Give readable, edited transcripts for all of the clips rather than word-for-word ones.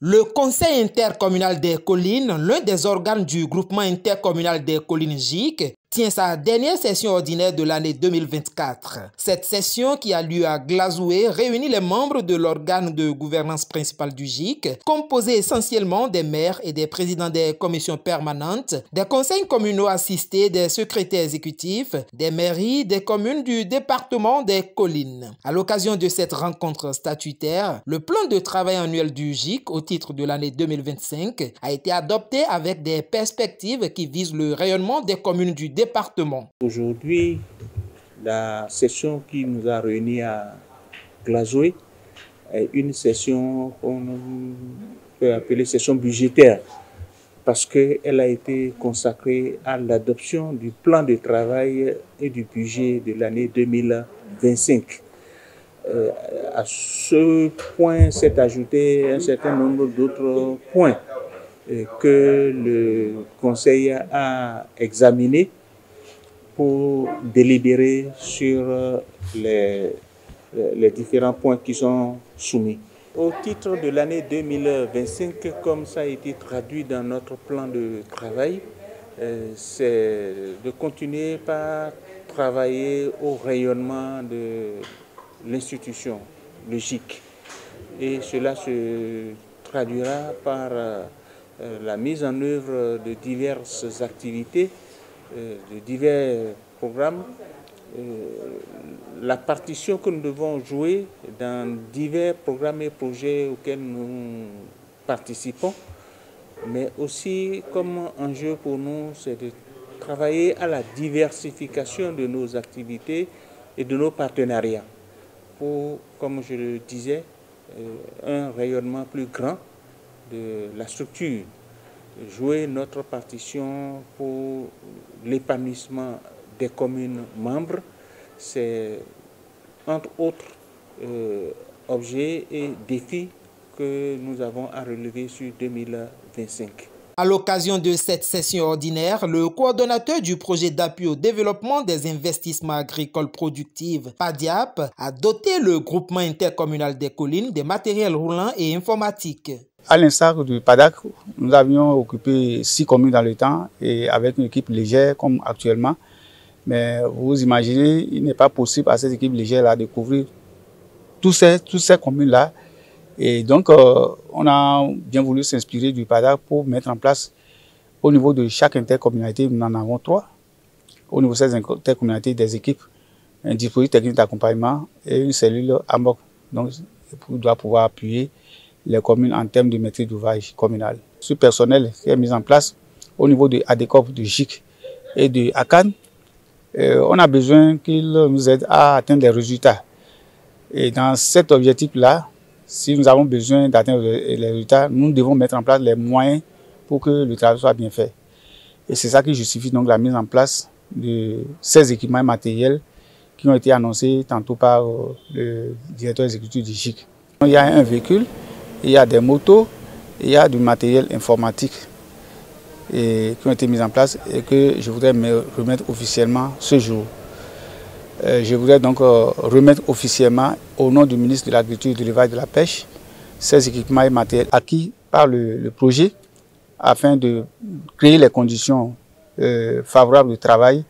Le Conseil intercommunal des collines, l'un des organes du groupement intercommunal des collines GIC, tient sa dernière session ordinaire de l'année 2024. Cette session, qui a lieu à Glazoué, réunit les membres de l'organe de gouvernance principale du GIC, composé essentiellement des maires et des présidents des commissions permanentes, des conseils communaux assistés, des secrétaires exécutifs, des mairies, des communes du département des collines. À l'occasion de cette rencontre statutaire, le plan de travail annuel du GIC au titre de l'année 2025 a été adopté avec des perspectives qui visent le rayonnement des communes du département. Aujourd'hui, la session qui nous a réunis à Glazoué est une session qu'on peut appeler session budgétaire parce qu'elle a été consacrée à l'adoption du plan de travail et du budget de l'année 2025. À ce point s'est ajouté un certain nombre d'autres points que le Conseil a examinés pour délibérer sur les différents points qui sont soumis. Au titre de l'année 2025, comme ça a été traduit dans notre plan de travail, c'est de continuer par travailler au rayonnement de l'institution, le GIC. Et cela se traduira par la mise en œuvre de diverses activités, de divers programmes, la partition que nous devons jouer dans divers programmes et projets auxquels nous participons, mais aussi comme enjeu pour nous, c'est de travailler à la diversification de nos activités et de nos partenariats pour, comme je le disais, un rayonnement plus grand de la structure. Jouer notre partition pour l'épanouissement des communes membres, c'est entre autres objets et défis que nous avons à relever sur 2025. À l'occasion de cette session ordinaire, le coordonnateur du projet d'appui au développement des investissements agricoles productifs, PADIAP, a doté le groupement intercommunal des collines des matériels roulants et informatiques. À l'instar du PADAC, nous avions occupé 6 communes dans le temps et avec une équipe légère comme actuellement. Mais vous imaginez, il n'est pas possible à cette équipe légère-là de couvrir toutes ces communes-là. Et donc, on a bien voulu s'inspirer du PADAC pour mettre en place, au niveau de chaque intercommunalité, nous en avons 3. Au niveau de ces intercommunalités, des équipes, un dispositif technique d'accompagnement et une cellule AMOC. Donc, on doit pouvoir appuyer les communes en termes de maîtrise d'ouvrage communal. Ce personnel qui est mis en place au niveau de ADECOP, de GIC et de ACAN, on a besoin qu'ils nous aident à atteindre les résultats. Et dans cet objectif-là, si nous avons besoin d'atteindre les résultats, nous devons mettre en place les moyens pour que le travail soit bien fait. Et c'est ça qui justifie donc la mise en place de ces équipements matériels qui ont été annoncés tantôt par le directeur exécutif du GIC. Il y a un véhicule, il y a des motos, il y a du matériel informatique qui ont été mis en place et que je voudrais me remettre officiellement ce jour. Je voudrais donc remettre officiellement au nom du ministre de l'Agriculture, de l'Élevage et de la Pêche ces équipements et matériels acquis par le projet afin de créer les conditions favorables de travail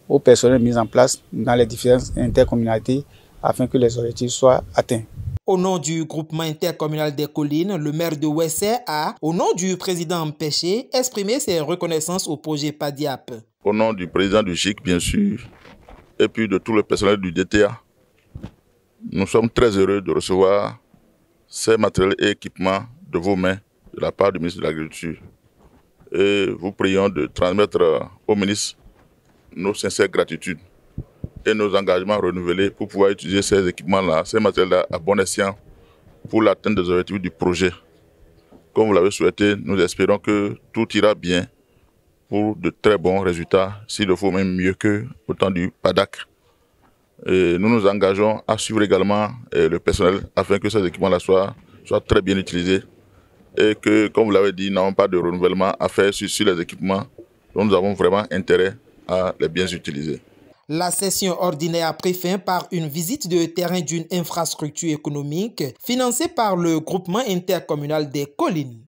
au personnel mis en place dans les différentes intercommunalités afin que les objectifs soient atteints. Au nom du groupement intercommunal des collines, le maire de Ouessé a, au nom du président empêché, exprimé ses reconnaissances au projet PADIAP. Au nom du président du GIC, bien sûr, et puis de tout le personnel du DTA, nous sommes très heureux de recevoir ces matériels et équipements de vos mains de la part du ministre de l'Agriculture. Et vous prions de transmettre au ministre nos sincères gratitudes et nos engagements renouvelés pour pouvoir utiliser ces équipements-là, ces matériels-là à bon escient pour l'atteinte des objectifs du projet. Comme vous l'avez souhaité, nous espérons que tout ira bien pour de très bons résultats, s'il le faut même mieux qu'au temps du PADAC. Et nous nous engageons à suivre également le personnel afin que ces équipements-là soient très bien utilisés et que, comme vous l'avez dit, nous n'avons pas de renouvellement à faire sur les équipements dont nous avons vraiment intérêt à les bien utiliser. La session ordinaire a pris fin par une visite de terrain d'une infrastructure économique financée par le groupement intercommunal des collines.